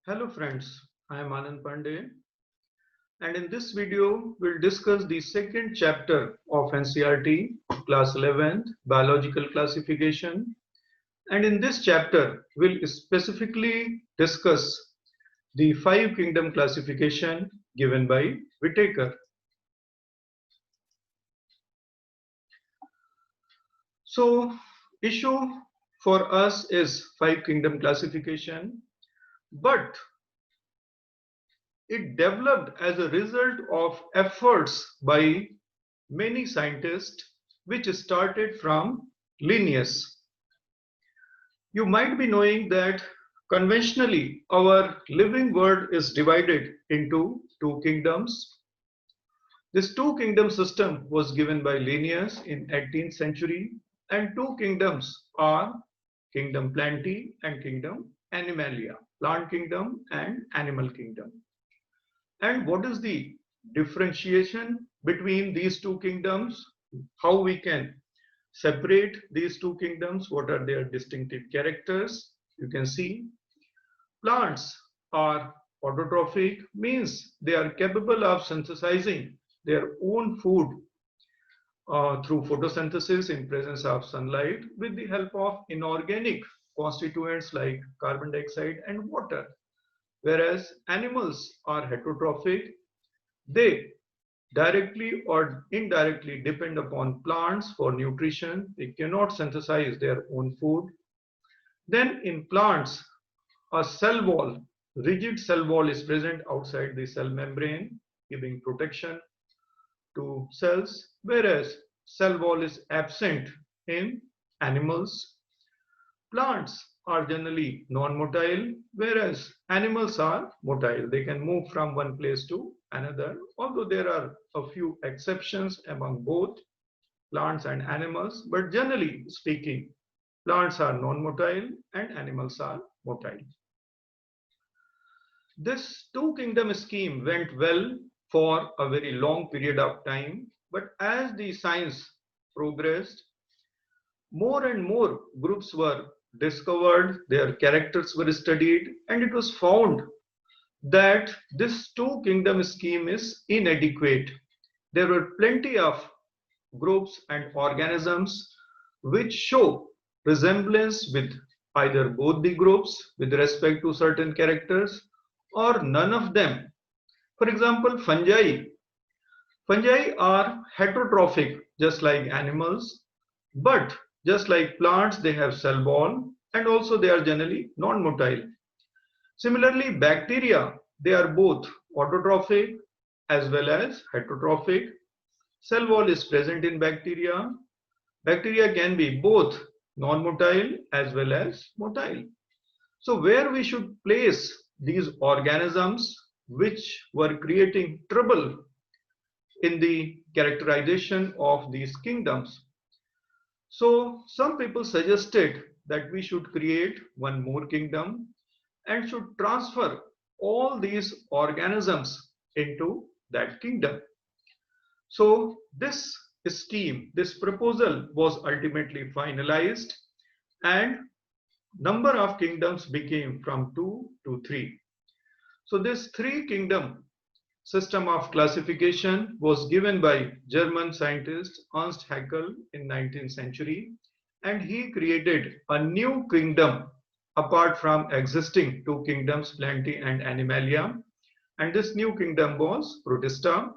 Hello friends, I am Anand Pandey, and in this video we'll discuss the second chapter of NCERT class 11th biological classification, and in this chapter we'll specifically discuss the five kingdom classification given by Whitaker. So issue for us is five kingdom classification, but it developed as a result of efforts by many scientists which started from Linnaeus. You might be knowing that conventionally our living world is divided into two kingdoms. This two kingdom system was given by Linnaeus in 18th century, and two kingdoms are kingdom Plantae and kingdom Animalia, plant kingdom and animal kingdom. And what is the differentiation between these two kingdoms? How we can separate these two kingdoms? What are their distinctive characters? You can see plants are autotrophic, means they are capable of synthesizing their own food through photosynthesis in presence of sunlight with the help of inorganic constituents like carbon dioxide and water. Whereas animals are heterotrophic, they directly or indirectly depend upon plants for nutrition. They cannot synthesize their own food. Then in plants, a cell wall, rigid cell wall is present outside the cell membrane, giving protection to cells, whereas cell wall is absent in animals. Plants are generally non-motile, whereas animals are motile. They can move from one place to another, although there are a few exceptions among both plants and animals, but generally speaking, plants are non-motile and animals are motile. This two kingdom scheme went well for a very long period of time, but as the science progressed, more and more groups were discovered, their characters were studied, and it was found that this two kingdom scheme is inadequate. There were plenty of groups and organisms which show resemblance with either both the groups with respect to certain characters or none of them. For example, fungi. Fungi are heterotrophic just like animals, but just like plants, they have cell wall and also they are generally non-motile. Similarly, bacteria, they are both autotrophic as well as heterotrophic. Cell wall is present in bacteria. Bacteria can be both non-motile as well as motile. So where we should place these organisms which were creating trouble in the characterization of these kingdoms? So some people suggested that we should create one more kingdom and should transfer all these organisms into that kingdom. So this scheme, this proposal was ultimately finalized, and number of kingdoms became from 2 to 3. So this three kingdom system of classification was given by German scientist Ernst Haeckel in 19th century, and he created a new kingdom apart from existing two kingdoms, Plantae and Animalia, and this new kingdom was Protista.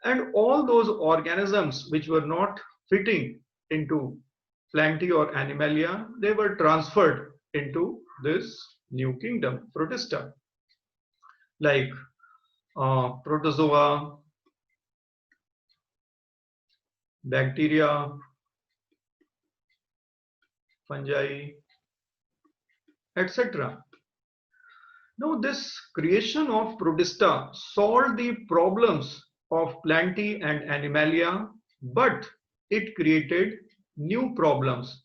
And all those organisms which were not fitting into Plantae or Animalia, they were transferred into this new kingdom, Protista, like protozoa, bacteria, fungi, etc. Now, this creation of Protista solved the problems of Plantae and Animalia, but it created new problems.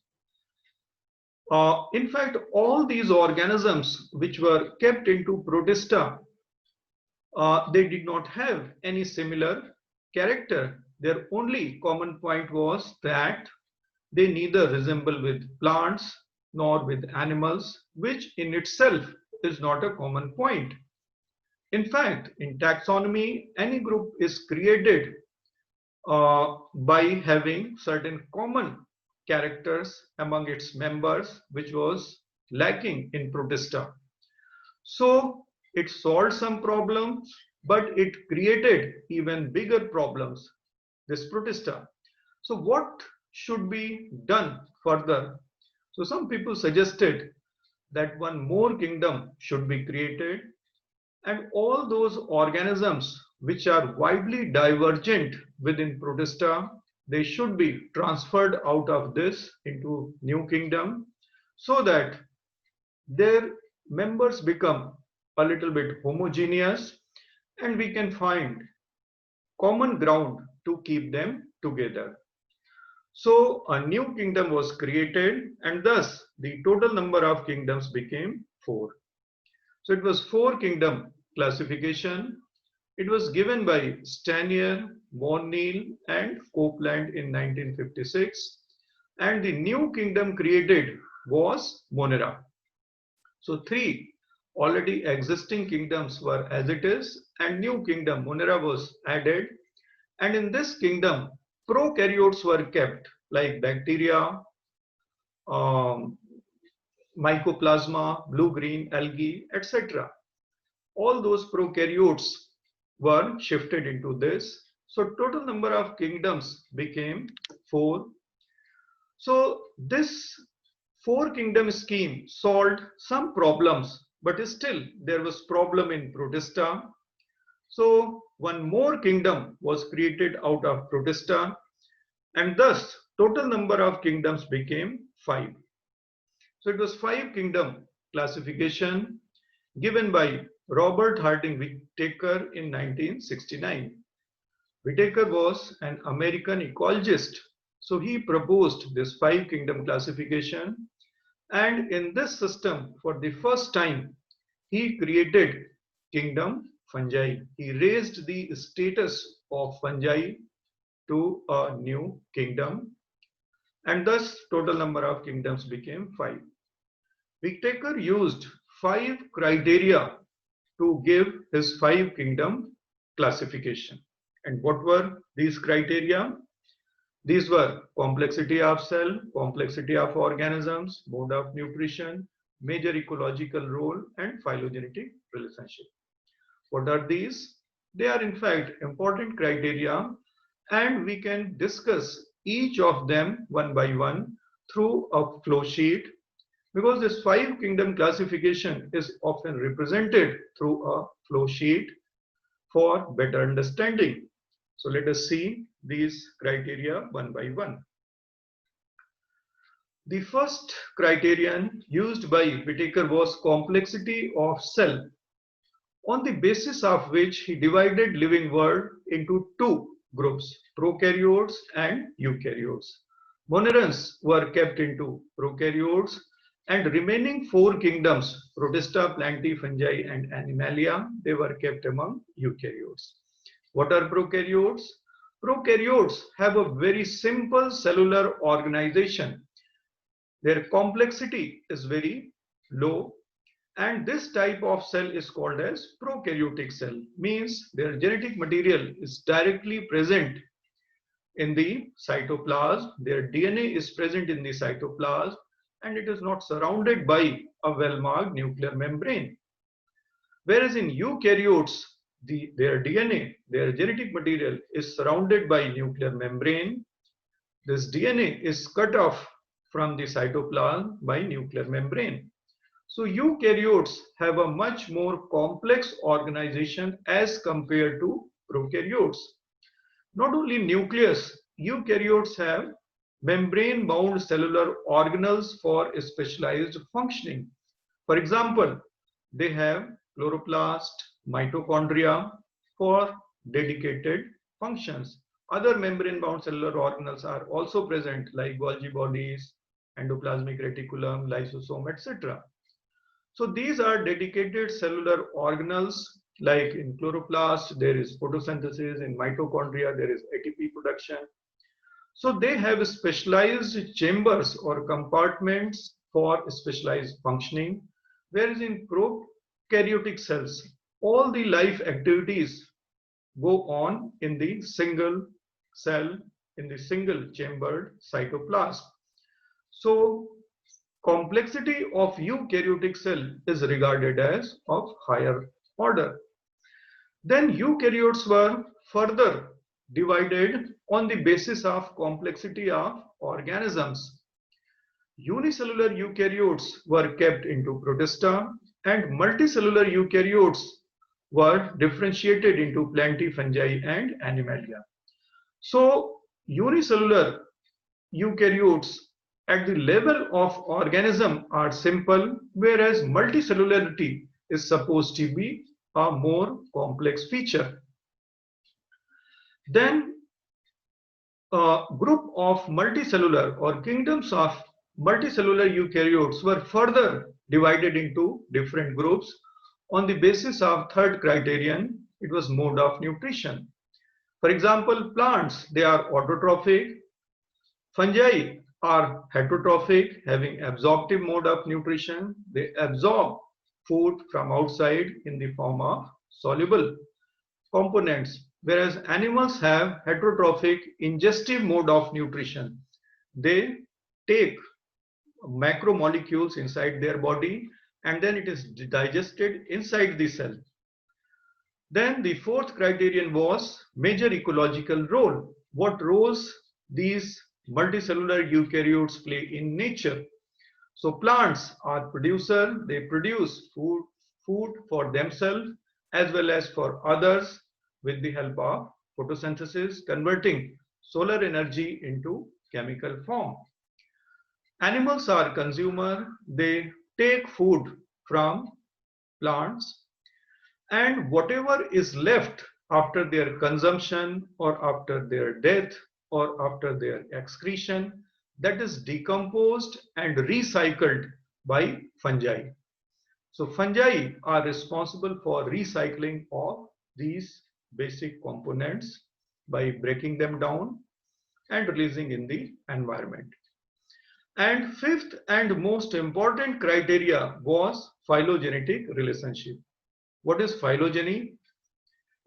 In fact, all these organisms which were kept into Protista, they did not have any similar character. Their only common point was that they neither resemble with plants nor with animals, which in itself is not a common point. In fact, in taxonomy, any group is created by having certain common characters among its members, which was lacking in Protista. So it solved some problems, but it created even bigger problems, this Protista. So what should be done further? So some people suggested that one more kingdom should be created, and all those organisms which are widely divergent within Protista, they should be transferred out of this into new kingdom so that their members become a little bit homogeneous and we can find common ground to keep them together. So a new kingdom was created and thus the total number of kingdoms became 4. So it was 4 kingdom classification. It was given by Stanier, Morneal and Copeland in 1956, and the new kingdom created was Monera. So 3 already existing kingdoms were as it is, and new kingdom Monera was added, and in this kingdom prokaryotes were kept like bacteria, mycoplasma, blue-green algae, etc. All those prokaryotes were shifted into this. So total number of kingdoms became 4. So this 4 kingdom scheme solved some problems, but still there was problem in Protista. So one more kingdom was created out of Protista, and thus total number of kingdoms became 5. So it was 5 kingdom classification given by Robert Harding Whittaker in 1969. Whittaker was an American ecologist. So he proposed this 5 kingdom classification, and in this system for the first time he created kingdom fungi. He raised the status of fungi to a new kingdom, and thus total number of kingdoms became 5. Whittaker used 5 criteria to give his 5 kingdom classification. And what were these criteria? These were complexity of cell, complexity of organisms, mode of nutrition, major ecological role, and phylogenetic relationship. What are these? They are in fact important criteria, and we can discuss each of them one by one through a flow sheet, because this 5 kingdom classification is often represented through a flow sheet for better understanding. So let us see these criteria one by one. The first criterion used by Whittaker was complexity of cell, on the basis of which he divided living world into 2 groups, prokaryotes and eukaryotes. Monerans were kept into prokaryotes, and remaining 4 kingdoms, Protista, Plantae, and Animalia, they were kept among eukaryotes. What are prokaryotes? Prokaryotes have a very simple cellular organization. Their complexity is very low, and this type of cell is called as prokaryotic cell. Means their genetic material is directly present in the cytoplasm. Their DNA is present in the cytoplasm, and it is not surrounded by a well-marked nuclear membrane. Whereas in eukaryotes, their DNA, their genetic material is surrounded by nuclear membrane. This DNA is cut off from the cytoplasm by nuclear membrane. So eukaryotes have a much more complex organization as compared to prokaryotes. Not only nucleus, eukaryotes have membrane-bound cellular organelles for specialized functioning. For example, they have chloroplast, mitochondria for dedicated functions. Other membrane-bound cellular organelles are also present like Golgi bodies, endoplasmic reticulum, lysosome, etc. So these are dedicated cellular organelles, like in chloroplast there is photosynthesis, in mitochondria there is ATP production. So they have specialized chambers or compartments for specialized functioning. Whereas in prokaryotic cells, all the life activities go on in the single cell, in the single chambered cytoplasm. So complexity of eukaryotic cell is regarded as of higher order. Then eukaryotes were further divided on the basis of complexity of organisms. Unicellular eukaryotes were kept into protista and multicellular eukaryotes were differentiated into plenty, fungi and animalia. So unicellular eukaryotes at the level of organism are simple, whereas multicellularity is supposed to be a more complex feature. Then a group of multicellular or kingdoms of multicellular eukaryotes were further divided into different groups on the basis of third criterion, it was mode of nutrition. For example, plants, they are autotrophic. Fungi are heterotrophic, having absorptive mode of nutrition. They absorb food from outside in the form of soluble components, whereas animals have heterotrophic ingestive mode of nutrition. They take macromolecules inside their body and then it is digested inside the cell. Then the fourth criterion was major ecological role. What roles these multicellular eukaryotes play in nature? So plants are producer, they produce food for themselves as well as for others with the help of photosynthesis, converting solar energy into chemical form. Animals are consumer, they take food from plants and whatever is left after their consumption or after their death or after their excretion, that is decomposed and recycled by fungi. So fungi are responsible for recycling of these basic components by breaking them down and releasing in the environment. And fifth and most important criteria was phylogenetic relationship. What is phylogeny?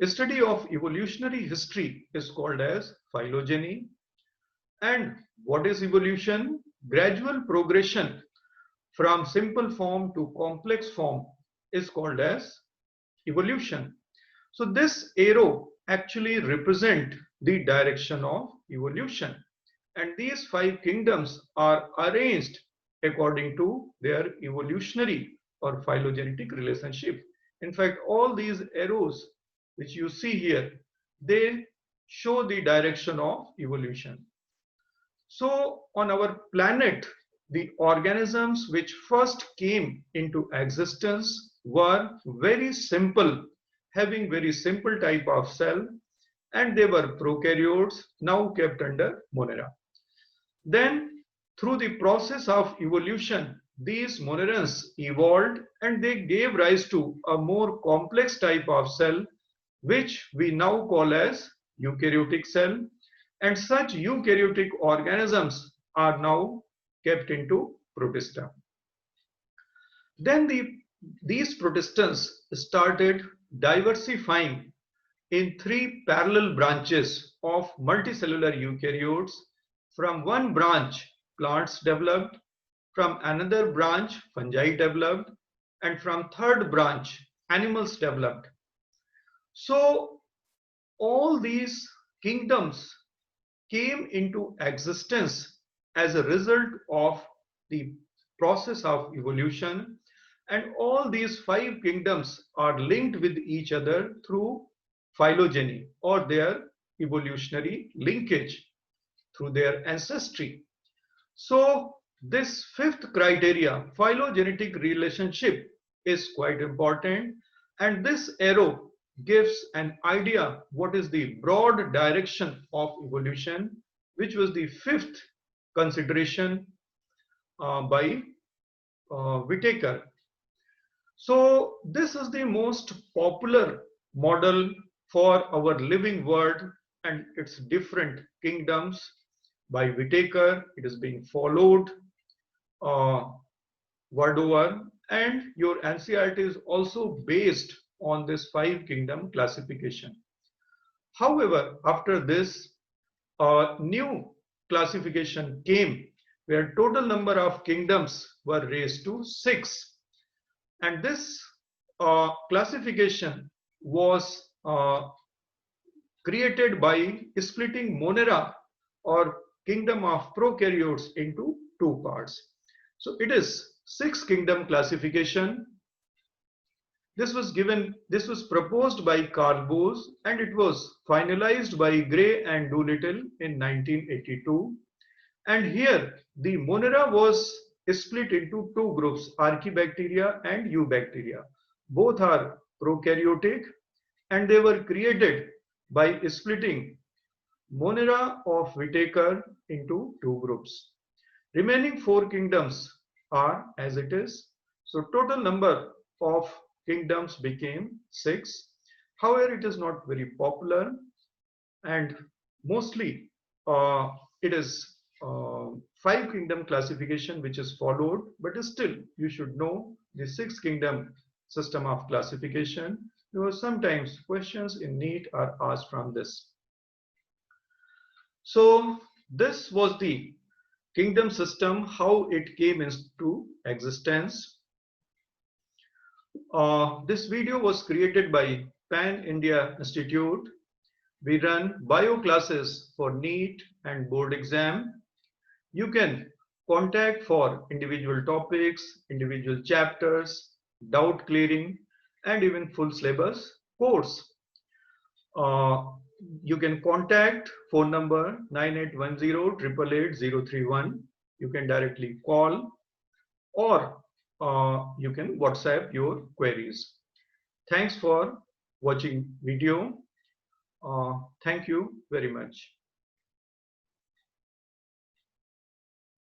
A study of evolutionary history is called as phylogeny. And what is evolution? Gradual progression from simple form to complex form is called as evolution. So this arrow actually represent the direction of evolution. And these five kingdoms are arranged according to their evolutionary or phylogenetic relationship. In fact, all these arrows which you see here, they show the direction of evolution. So on our planet, the organisms which first came into existence were very simple, having very simple type of cell, and they were prokaryotes, now kept under monera. Then through the process of evolution, these monerans evolved and they gave rise to a more complex type of cell which we now call as eukaryotic cell, and such eukaryotic organisms are now kept into protista. Then these protistans started diversifying in three parallel branches of multicellular eukaryotes. From one branch, plants developed, from another branch, fungi developed, and from third branch, animals developed. So all these kingdoms came into existence as a result of the process of evolution, and all these five kingdoms are linked with each other through phylogeny or their evolutionary linkage through their ancestry. So this fifth criteria, phylogenetic relationship, is quite important, and this arrow gives an idea what is the broad direction of evolution, which was the fifth consideration by Whitaker. So this is the most popular model for our living world and its different kingdoms by Whitaker. It is being followed word over, and your NCERT is also based on this 5 kingdom classification. However, after this, a new classification came where total number of kingdoms were raised to 6, and this classification was created by splitting Monera or kingdom of prokaryotes into 2 parts. So it is 6 kingdom classification. This was proposed by Carl Bose and it was finalized by Gray and Doolittle in 1982. And here the Monera was split into 2 groups, Archaebacteria and Eubacteria. Both are prokaryotic and they were created by splitting Monera of Whitaker into 2 groups. Remaining 4 kingdoms are as it is. So total number of kingdoms became 6. However, it is not very popular and mostly it is 5 kingdom classification which is followed, but still you should know the 6 kingdom system of classification because sometimes questions in NEET are asked from this. So this was the kingdom system, how it came into existence. This video was created by Pan India Institute. We run bio classes for NEET and board exam. You can contact for individual topics, individual chapters, doubt clearing, and even full syllabus course. You can contact phone number 9810888031. You can directly call or you can WhatsApp your queries. Thanks for watching video. Thank you very much.